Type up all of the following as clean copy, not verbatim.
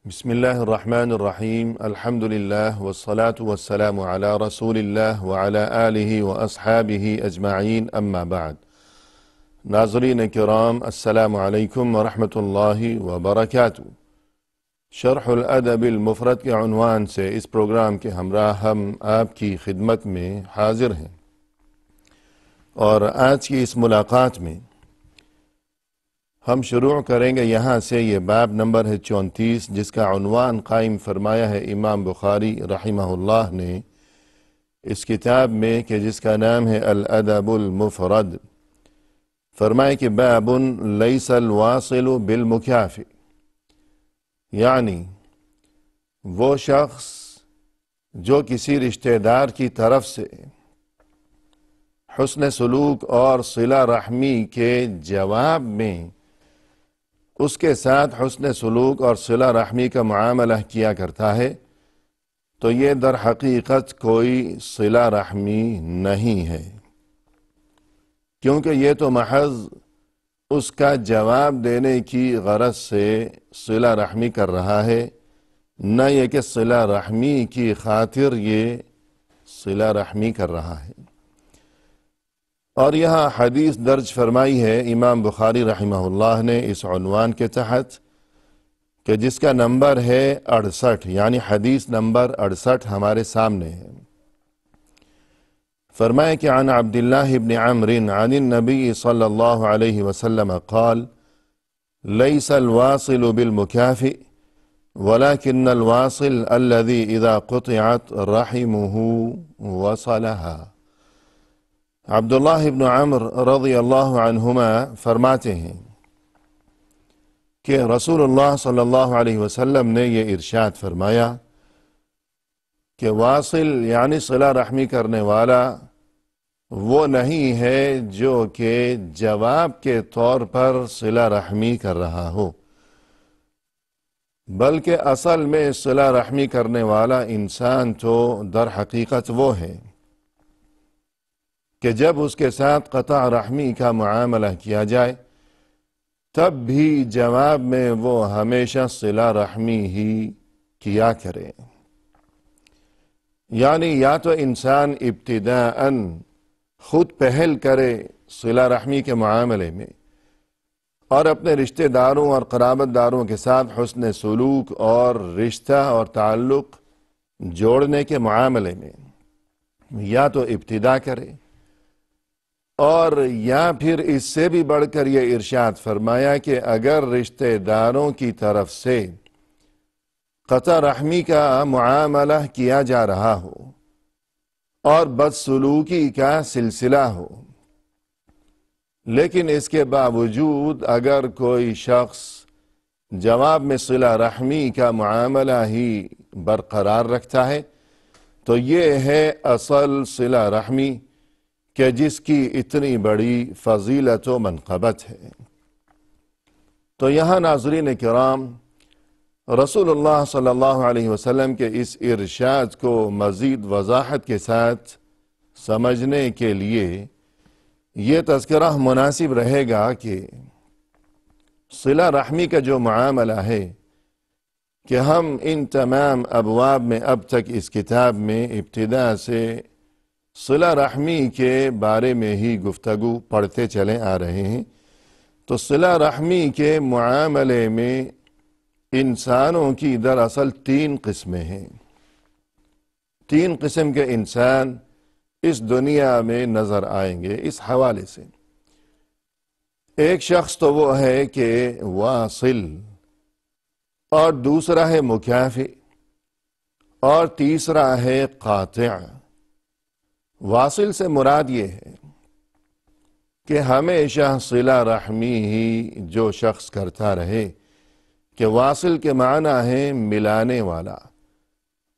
بسم الله الرحمن الرحیم الحمد للہ والصلاة والسلام علی رسول اللہ وعلی آلہ واصحابہ اجمعین اما بعد۔ ناظرین کرام، السلام علیکم ورحمۃ اللہ وبرکاتہ۔ شرح الادب المفرد کے عنوان سے اس پروگرام کے ہمراہ ہم آپ کی خدمت میں حاضر ہیں، اور آج کی اس ملاقات میں ہم شروع کریں گے یہاں سے۔ یہ باب نمبر ہے 34، جس کا عنوان قائم فرمایا ہے امام بخاری رحمہ اللہ نے اس کتاب میں، کہ جس کا نام ہے الادب المفرد۔ فرمائے کہ باب لیس الواصل بالمکافئ، یعنی وہ شخص جو کسی رشتہ دار کی طرف سے حسن سلوک اور صلہ رحمی کے جواب میں اس کے ساتھ حسن سلوک اور صلہ رحمی کا معاملہ کیا کرتا ہے، تو یہ در حقیقت کوئی صلہ رحمی نہیں ہے، کیونکہ یہ تو محض اس کا جواب دینے کی غرض سے صلہ رحمی کر رہا ہے، نہ یہ کہ صلہ رحمی کی خاطر یہ صلہ رحمی کر رہا ہے۔ اور یہاں حدیث درج فرمائی ہے امام بخاری رحمہ اللہ نے اس عنوان کے تحت، کہ جس کا نمبر ہے 68، یعنی حدیث نمبر 68 ہمارے سامنے ہے۔ فرمائے کہ عن عبداللہ بن عمرو عن النبی صلی اللہ علیہ وسلم قال لیس الواصل بالمکافئ ولكن الواصل الذي اذا قطعت رحمه وصلها۔ عبداللہ ابن عمر رضی اللہ عنہما فرماتے ہیں کہ رسول اللہ صلی اللہ علیہ وسلم نے یہ ارشاد فرمایا کہ واصل یعنی صلہ رحمی کرنے والا وہ نہیں ہے جو کہ جواب کے طور پر صلہ رحمی کر رہا ہو، بلکہ اصل میں صلہ رحمی کرنے والا انسان تو در حقیقت وہ ہے کہ جب اس کے ساتھ قطع رحمی کا معاملہ کیا جائے تب بھی جواب میں وہ ہمیشہ صلہ رحمی ہی کیا کرے، یعنی یا تو انسان ابتداءً خود پہل کرے صلہ رحمی کے معاملے میں، اور اپنے رشتہ داروں اور قرابت داروں کے ساتھ حسن سلوک اور رشتہ اور تعلق جوڑنے کے معاملے میں یا تو ابتدا کرے، اور یا پھر اس سے بھی بڑھ کر یہ ارشاد فرمایا کہ اگر رشتہ داروں کی طرف سے قطع رحمی کا معاملہ کیا جا رہا ہو اور بدسلوکی کا سلسلہ ہو، لیکن اس کے باوجود اگر کوئی شخص جواب میں صلہ رحمی کا معاملہ ہی برقرار رکھتا ہے تو یہ ہے اصل صلہ رحمی، کہ جس کی اتنی بڑی فضیلت و منقبت ہے۔ تو یہاں ناظرین کرام، رسول اللہ صلی اللہ علیہ وسلم کے اس ارشاد کو مزید وضاحت کے ساتھ سمجھنے کے لیے یہ تذکرہ مناسب رہے گا کہ صلہ رحمی کا جو معاملہ ہے، کہ ہم ان تمام ابواب میں اب تک اس کتاب میں ابتدا سے صلہ رحمی کے بارے میں ہی گفتگو پڑھتے چلے آ رہے ہیں، تو صلہ رحمی کے معاملے میں انسانوں کی دراصل 3 قسمیں ہیں۔ 3 قسم کے انسان اس دنیا میں نظر آئیں گے اس حوالے سے۔ ایک شخص تو وہ ہے کہ واصل، اور دوسرا ہے مکافئ، اور تیسرا ہے قاطع۔ واصل سے مراد یہ ہے کہ ہمیشہ صلہ رحمی ہی جو شخص کرتا رہے، کہ واصل کے معنی ہے ملانے والا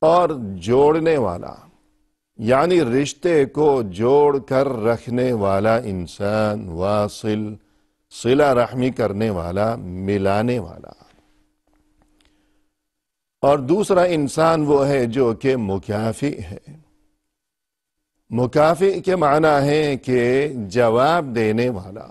اور جوڑنے والا، یعنی رشتے کو جوڑ کر رکھنے والا انسان واصل، صلہ رحمی کرنے والا، ملانے والا۔ اور دوسرا انسان وہ ہے جو کہ مکافئ ہے۔ مکافئ کے معنی ہے کہ جواب دینے والا،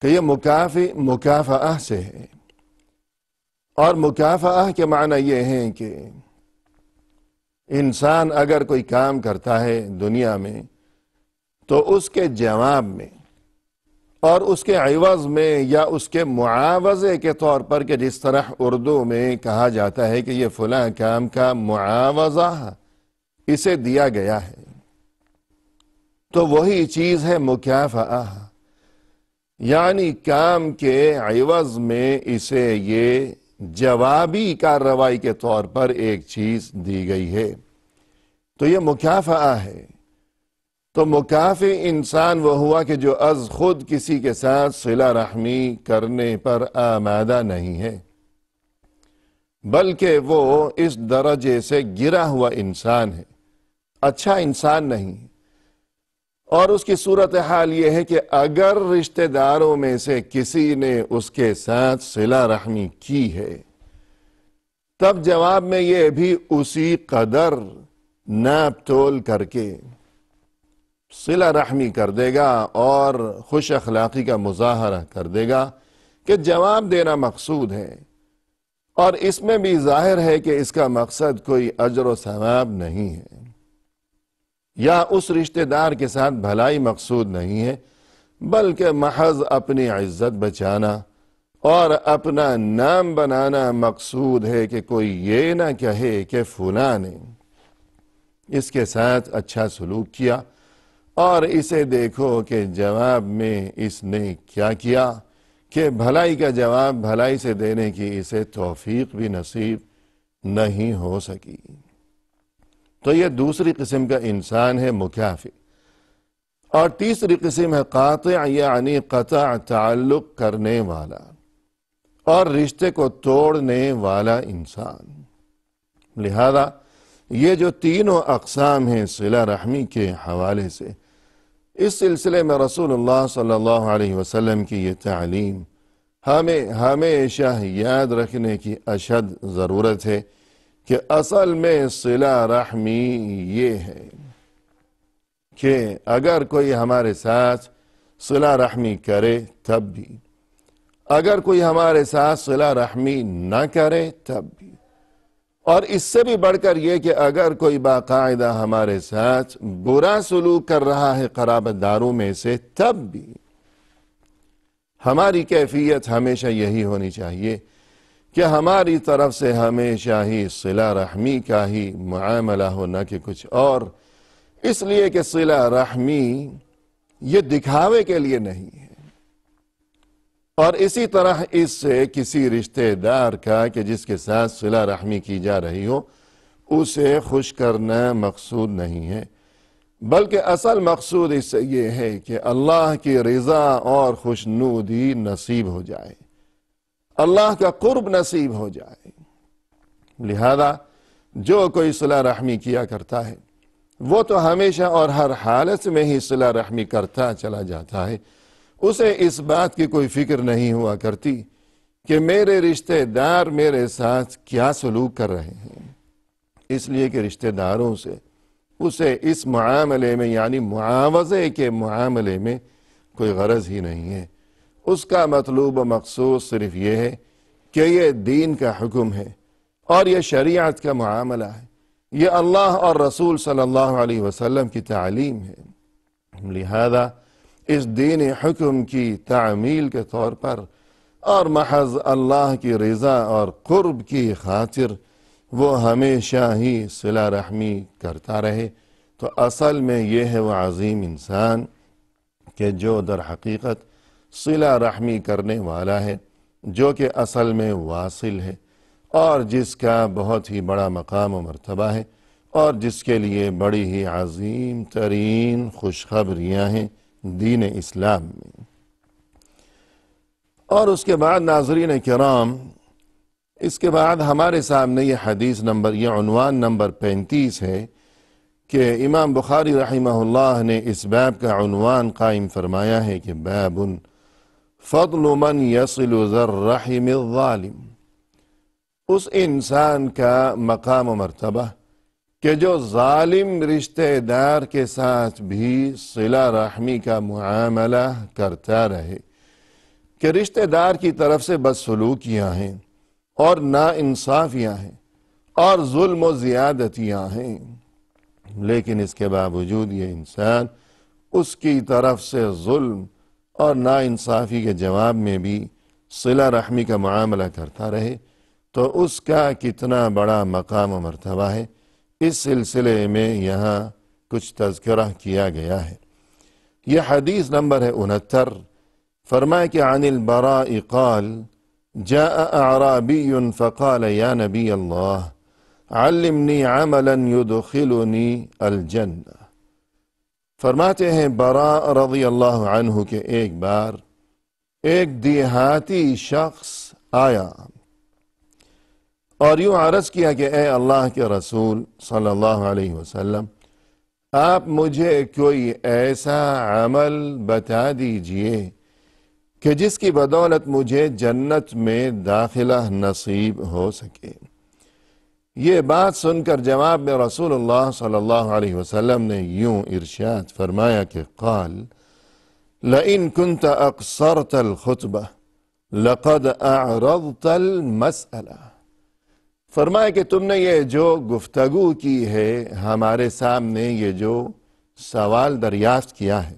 کہ یہ مکافئ مکافأہ سے ہے، اور مکافأہ کے معنی یہ ہیں کہ انسان اگر کوئی کام کرتا ہے دنیا میں تو اس کے جواب میں اور اس کے عوض میں یا اس کے معاوضے کے طور پر، کہ جس طرح اردو میں کہا جاتا ہے کہ یہ فلاں کام کا معاوضہ اسے دیا گیا ہے، تو وہی چیز ہے مکافأہ، یعنی کام کے عوض میں اسے یہ جوابی کارروائی کے طور پر ایک چیز دی گئی ہے، تو یہ مکافأہ ہے۔ تو مکافئ انسان وہ ہوا کہ جو از خود کسی کے ساتھ صلہ رحمی کرنے پر آمادہ نہیں ہے، بلکہ وہ اس درجے سے گرا ہوا انسان ہے، اچھا انسان نہیں ہے۔ اور اس کی صورتحال یہ ہے کہ اگر رشتہ داروں میں سے کسی نے اس کے ساتھ صلہ رحمی کی ہے، تب جواب میں یہ بھی اسی قدر ناپ تول کر کے صلہ رحمی کر دے گا اور خوش اخلاقی کا مظاہرہ کر دے گا کہ جواب دینا مقصود ہے، اور اس میں بھی ظاہر ہے کہ اس کا مقصد کوئی اجر و ثواب نہیں ہے، یا اس رشتہ دار کے ساتھ بھلائی مقصود نہیں ہے، بلکہ محض اپنی عزت بچانا اور اپنا نام بنانا مقصود ہے، کہ کوئی یہ نہ کہے کہ فلاں نے اس کے ساتھ اچھا سلوک کیا، اور اسے دیکھو کہ جواب میں اس نے کیا کیا، کہ بھلائی کا جواب بھلائی سے دینے کی اسے توفیق بھی نصیب نہیں ہو سکی۔ تو یہ دوسری قسم کا انسان ہے مکافئ۔ اور تیسری قسم ہے قاطع، یعنی قطع تعلق کرنے والا اور رشتے کو توڑنے والا انسان۔ لہذا یہ جو تینوں اقسام ہیں صلہ رحمی کے حوالے سے، اس سلسلے میں رسول اللہ صلی اللہ علیہ وسلم کی یہ تعلیم ہمیں ہمیشہ یاد رکھنے کی اشد ضرورت ہے کہ اصل میں صلہ رحمی یہ ہے کہ اگر کوئی ہمارے ساتھ صلہ رحمی کرے تب بھی، اگر کوئی ہمارے ساتھ صلہ رحمی نہ کرے تب بھی، اور اس سے بھی بڑھ کر یہ کہ اگر کوئی باقاعدہ ہمارے ساتھ برا سلوک کر رہا ہے قرابت داروں میں سے تب بھی، ہماری کیفیت ہمیشہ یہی ہونی چاہیے کہ ہماری طرف سے ہمیشہ ہی صلہ رحمی کا ہی معاملہ ہو، نہ کہ کچھ اور، اس لیے کہ صلہ رحمی یہ دکھاوے کے لیے نہیں ہے۔ اور اسی طرح اس سے کسی رشتہ دار کا کہ جس کے ساتھ صلہ رحمی کی جا رہی ہو، اسے خوش کرنا مقصود نہیں ہے، بلکہ اصل مقصود اس سے یہ ہے کہ اللہ کی رضا اور خوشنودی نصیب ہو جائے، اللہ کا قرب نصیب ہو جائے۔ لہذا جو کوئی صلہ رحمی کیا کرتا ہے وہ تو ہمیشہ اور ہر حالت میں ہی صلہ رحمی کرتا چلا جاتا ہے، اسے اس بات کی کوئی فکر نہیں ہوا کرتی کہ میرے رشتہ دار میرے ساتھ کیا سلوک کر رہے ہیں، اس لیے کہ رشتہ داروں سے اسے اس معاملے میں، یعنی معاوضے کے معاملے میں کوئی غرض ہی نہیں ہے۔ اس کا مطلوب و مقصود صرف یہ ہے کہ یہ دین کا حکم ہے اور یہ شریعت کا معاملہ ہے، یہ اللہ اور رسول صلی اللہ علیہ وسلم کی تعلیم ہے۔ لہذا اس دین حکم کی تعمیل کے طور پر اور محض اللہ کی رضا اور قرب کی خاطر وہ ہمیشہ ہی صلہ رحمی کرتا رہے، تو اصل میں یہ ہے وہ عظیم انسان کہ جو در حقیقت صلہ رحمی کرنے والا ہے، جو کہ اصل میں واصل ہے، اور جس کا بہت ہی بڑا مقام و مرتبہ ہے، اور جس کے لیے بڑی ہی عظیم ترین خوشخبریاں ہیں دین اسلام میں۔ اور اس کے بعد ناظرین کرام، اس کے بعد ہمارے سامنے یہ حدیث نمبر، یہ عنوان نمبر 35 ہے کہ امام بخاری رحمہ اللہ نے اس باب کا عنوان قائم فرمایا ہے کہ باب فضل من يصل ذا الرحم الظالم، اس انسان کا مقام و مرتبہ کہ جو ظالم رشتہ دار کے ساتھ بھی صلہ رحمی کا معاملہ کرتا رہے، کہ رشتہ دار کی طرف سے بدسلوکیاں ہیں، اور ناانصافیاں ہیں اور ظلم و زیادتیاں ہیں، لیکن اس کے باوجود یہ انسان اس کی طرف سے ظلم اور ناانصافی کے جواب میں بھی صلہ رحمی کا معاملہ کرتا رہے تو اس کا کتنا بڑا مقام و مرتبہ ہے، اس سلسلے میں یہاں کچھ تذکرہ کیا گیا ہے۔ یہ حدیث نمبر ہے 69۔ فرمایا کہ عن البراء قال جاء اعرابی فقال یا نبی اللہ علمنی عملا يدخلنی الجنہ۔ فرماتے ہیں براء رضی اللہ عنہ کہ ایک بار ایک دیہاتی شخص آیا اور یوں عرض کیا کہ اے اللہ کے رسول صلی اللہ علیہ وسلم، آپ مجھے کوئی ایسا عمل بتا دیجئے کہ جس کی بدولت مجھے جنت میں داخلہ نصیب ہو سکے۔ یہ بات سن کر جواب میں رسول اللہ صلی اللہ علیہ وسلم نے یوں ارشاد فرمایا کہ قال لئن كنت اقصرت الخطبہ لقد اعرضت المسئلہ۔ فرمایا کہ تم نے یہ جو گفتگو کی ہے ہمارے سامنے، یہ جو سوال دریافت کیا ہے،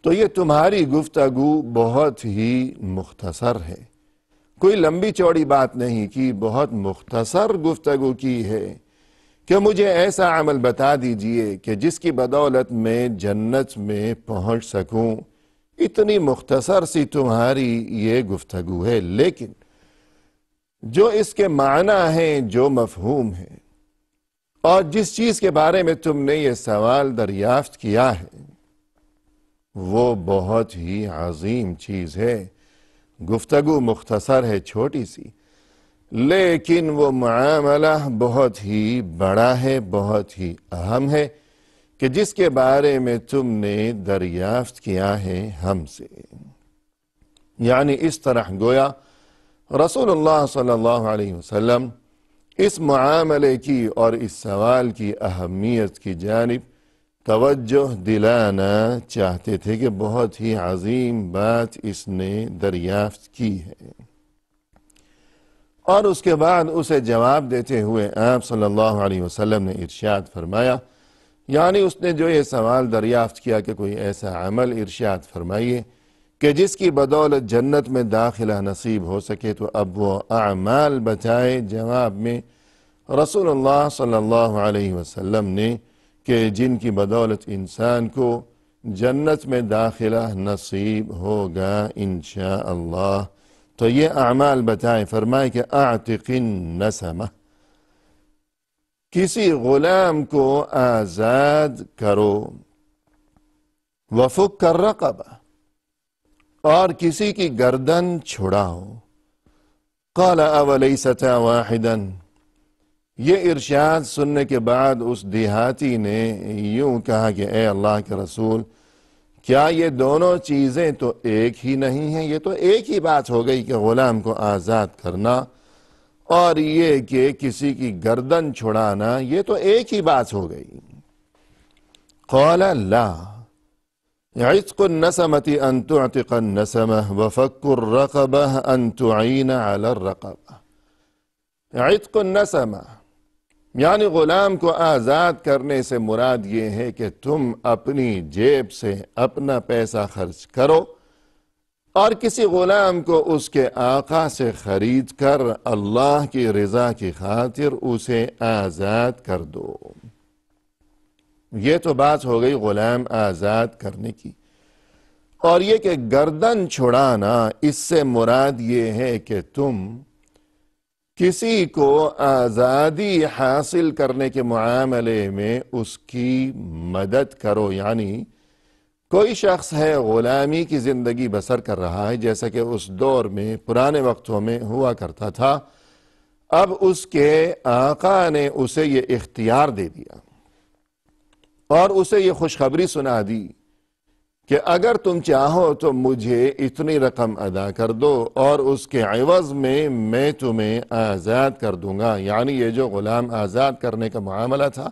تو یہ تمہاری گفتگو بہت ہی مختصر ہے، کوئی لمبی چوڑی بات نہیں کی، بہت مختصر گفتگو کی ہے کہ مجھے ایسا عمل بتا دیجئے کہ جس کی بدولت میں جنت میں پہنچ سکوں۔ اتنی مختصر سی تمہاری یہ گفتگو ہے، لیکن جو اس کے معنی ہیں، جو مفہوم ہے، اور جس چیز کے بارے میں تم نے یہ سوال دریافت کیا ہے، وہ بہت ہی عظیم چیز ہے۔ گفتگو مختصر ہے، چھوٹی سی، لیکن وہ معاملہ بہت ہی بڑا ہے، بہت ہی اہم ہے کہ جس کے بارے میں تم نے دریافت کیا ہے ہم سے۔ یعنی اس طرح گویا رسول اللہ صلی اللہ علیہ وسلم اس معاملے کی اور اس سوال کی اہمیت کی جانب توجہ دلانا چاہتے تھے کہ بہت ہی عظیم بات اس نے دریافت کی ہے۔ اور اس کے بعد اسے جواب دیتے ہوئے آپ صلی اللہ علیہ وسلم نے ارشاد فرمایا، یعنی اس نے جو یہ سوال دریافت کیا کہ کوئی ایسا عمل ارشاد فرمائیے کہ جس کی بدولت جنت میں داخلہ نصیب ہو سکے، تو اب وہ اعمال بتائے۔ جواب میں رسول اللہ صلی اللہ علیہ وسلم نے کہ جن کی بدولت انسان کو جنت میں داخلہ نصیب ہوگا انشاءاللہ، تو یہ اعمال بتائیں۔ فرمائے کہ اعتق النسمہ، کسی غلام کو آزاد کرو، وفک الرقبہ، اور کسی کی گردن چھڑاؤ۔ قال اولیستا واحدا، یہ ارشاد سننے کے بعد اس دیہاتی نے یوں کہا کہ اے اللہ کے رسول، کیا یہ دونوں چیزیں تو ایک ہی نہیں ہیں؟ یہ تو ایک ہی بات ہو گئی کہ غلام کو آزاد کرنا اور یہ کہ کسی کی گردن چھڑانا، یہ تو ایک ہی بات ہو گئی۔ قال لا، عتق النسمة ان تعتق النسمة وفك الرقبة ان تعین على الرقبة۔ عتق النسمة یعنی غلام کو آزاد کرنے سے مراد یہ ہے کہ تم اپنی جیب سے اپنا پیسہ خرچ کرو اور کسی غلام کو اس کے آقا سے خرید کر اللہ کی رضا کی خاطر اسے آزاد کر دو۔ یہ تو بات ہو گئی غلام آزاد کرنے کی، اور یہ کہ گردن چھڑانا، اس سے مراد یہ ہے کہ تم کسی کو آزادی حاصل کرنے کے معاملے میں اس کی مدد کرو۔ یعنی کوئی شخص ہے غلامی کی زندگی بسر کر رہا ہے، جیسا کہ اس دور میں پرانے وقتوں میں ہوا کرتا تھا، اب اس کے آقا نے اسے یہ اختیار دے دیا اور اسے یہ خوشخبری سنا دی کہ اگر تم چاہو تو مجھے اتنی رقم ادا کر دو اور اس کے عوض میں تمہیں آزاد کر دوں گا۔ یعنی یہ جو غلام آزاد کرنے کا معاملہ تھا،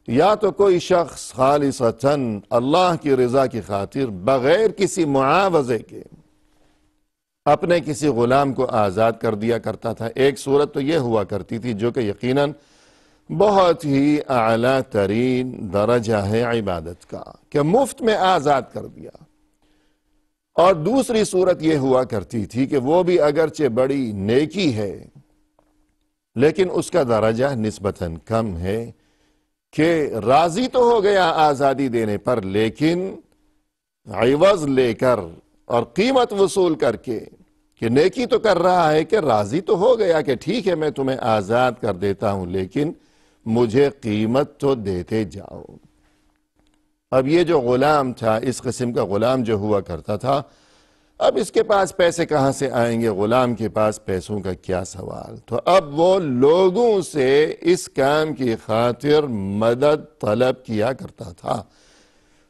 یا تو کوئی شخص خالصتاً اللہ کی رضا کی خاطر بغیر کسی معاوضے کے اپنے کسی غلام کو آزاد کر دیا کرتا تھا۔ ایک صورت تو یہ ہوا کرتی تھی جو کہ یقیناً بہت ہی اعلیٰ ترین درجہ ہے عبادت کا، کہ مفت میں آزاد کر دیا۔ اور دوسری صورت یہ ہوا کرتی تھی کہ وہ بھی اگرچہ بڑی نیکی ہے لیکن اس کا درجہ نسبتاً کم ہے، کہ راضی تو ہو گیا آزادی دینے پر لیکن عوض لے کر اور قیمت وصول کر کے، کہ نیکی تو کر رہا ہے کہ راضی تو ہو گیا کہ ٹھیک ہے میں تمہیں آزاد کر دیتا ہوں لیکن مجھے قیمت تو دیتے جاؤ۔ اب یہ جو غلام تھا، اس قسم کا غلام جو ہوا کرتا تھا، اب اس کے پاس پیسے کہاں سے آئیں گے؟ غلام کے پاس پیسوں کا کیا سوال؟ تو اب وہ لوگوں سے اس کام کی خاطر مدد طلب کیا کرتا تھا۔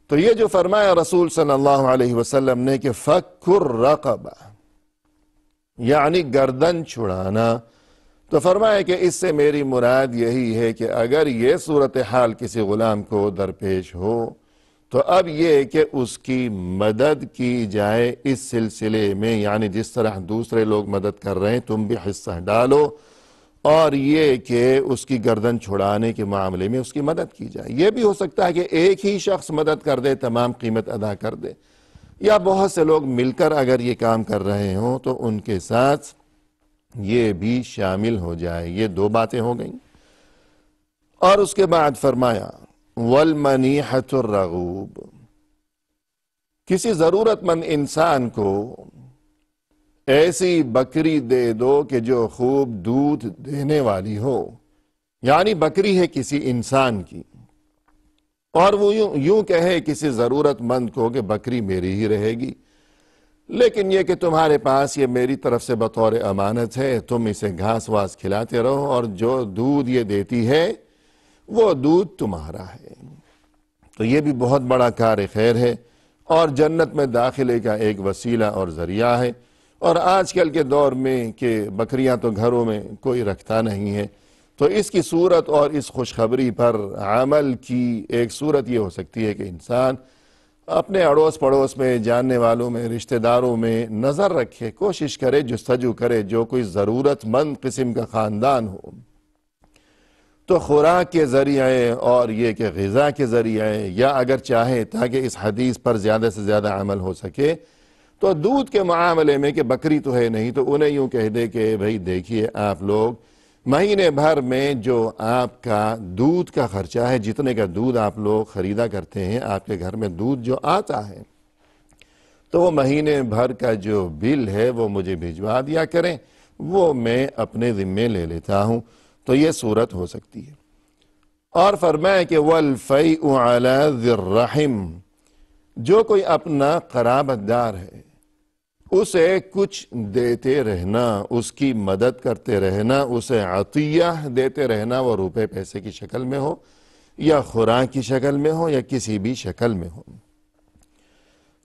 تو یہ جو فرمایا رسول صلی اللہ علیہ وسلم نے کہ فک الرقبہ، یعنی گردن چھڑانا، تو فرمایا کہ اس سے میری مراد یہی ہے کہ اگر یہ صورتحال کسی غلام کو درپیش ہو تو اب یہ کہ اس کی مدد کی جائے اس سلسلے میں، یعنی جس طرح دوسرے لوگ مدد کر رہے ہیں تم بھی حصہ ڈالو، اور یہ کہ اس کی گردن چھڑانے کے معاملے میں اس کی مدد کی جائے۔ یہ بھی ہو سکتا ہے کہ ایک ہی شخص مدد کر دے، تمام قیمت ادا کر دے، یا بہت سے لوگ مل کر اگر یہ کام کر رہے ہوں تو ان کے ساتھ یہ بھی شامل ہو جائے۔ یہ دو باتیں ہو گئیں۔ اور اس کے بعد فرمایا وَالْمَنِيحَةُ الرَّغُوبُ، کسی ضرورت مند انسان کو ایسی بکری دے دو کہ جو خوب دودھ دینے والی ہو، یعنی بکری ہے کسی انسان کی، اور وہ یوں کہے کسی ضرورت مند کو کہ بکری میری ہی رہے گی، لیکن یہ کہ تمہارے پاس یہ میری طرف سے بطور امانت ہے، تم اسے گھاس واس کھلاتے رہو اور جو دودھ یہ دیتی ہے وہ دودھ تمہارا ہے۔ تو یہ بھی بہت بڑا کار خیر ہے اور جنت میں داخلے کا ایک وسیلہ اور ذریعہ ہے۔ اور آج کل کے دور میں کہ بکریاں تو گھروں میں کوئی رکھتا نہیں ہے، تو اس کی صورت اور اس خوشخبری پر عمل کی ایک صورت یہ ہو سکتی ہے کہ انسان اپنے اڑوس پڑوس میں، جاننے والوں میں، رشتہ داروں میں نظر رکھے، کوشش کرے، جستجو کرے، جو کوئی ضرورت مند قسم کا خاندان ہو تو خوراک کے ذریعے اور یہ کہ غذا کے ذریعے، یا اگر چاہے تاکہ اس حدیث پر زیادہ سے زیادہ عمل ہو سکے تو دودھ کے معاملے میں کہ بکری تو ہے نہیں تو انہیں یوں کہہ دے کہ بھئی دیکھیے آپ لوگ مہینے بھر میں جو آپ کا دودھ کا خرچہ ہے، جتنے کا دودھ آپ لوگ خریدا کرتے ہیں، آپ کے گھر میں دودھ جو آتا ہے تو وہ مہینے بھر کا جو بل ہے وہ مجھے بھجوا دیا کریں، وہ میں اپنے ذمے لے لیتا ہوں۔ تو یہ صورت ہو سکتی ہے۔ اور فرمایا کہ وَالْفَيْءُ عَلَى ذِي الرَّحِمِ، جو کوئی اپنا قرابت دار ہے اسے کچھ دیتے رہنا، اس کی مدد کرتے رہنا، اسے عطیہ دیتے رہنا، وہ روپے پیسے کی شکل میں ہو یا خوراک کی شکل میں ہو یا کسی بھی شکل میں ہو۔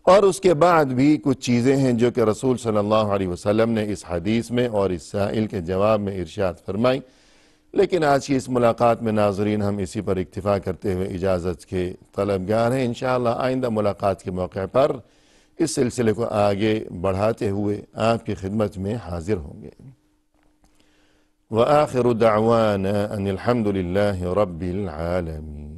اور اس کے بعد بھی کچھ چیزیں ہیں جو کہ رسول صلی اللہ علیہ وسلم نے اس حدیث میں اور اس سائل کے جواب میں ارشاد فرمائی، لیکن آج کی اس ملاقات میں ناظرین ہم اسی پر اکتفا کرتے ہوئے اجازت کے طلبگار ہیں۔ انشاءاللہ آئندہ ملاقات کے موقع پر اس سلسلے کو آگے بڑھاتے ہوئے آپ کی خدمت میں حاضر ہوں گے۔ وآخر دعوانا ان الحمد للہ رب العالمین۔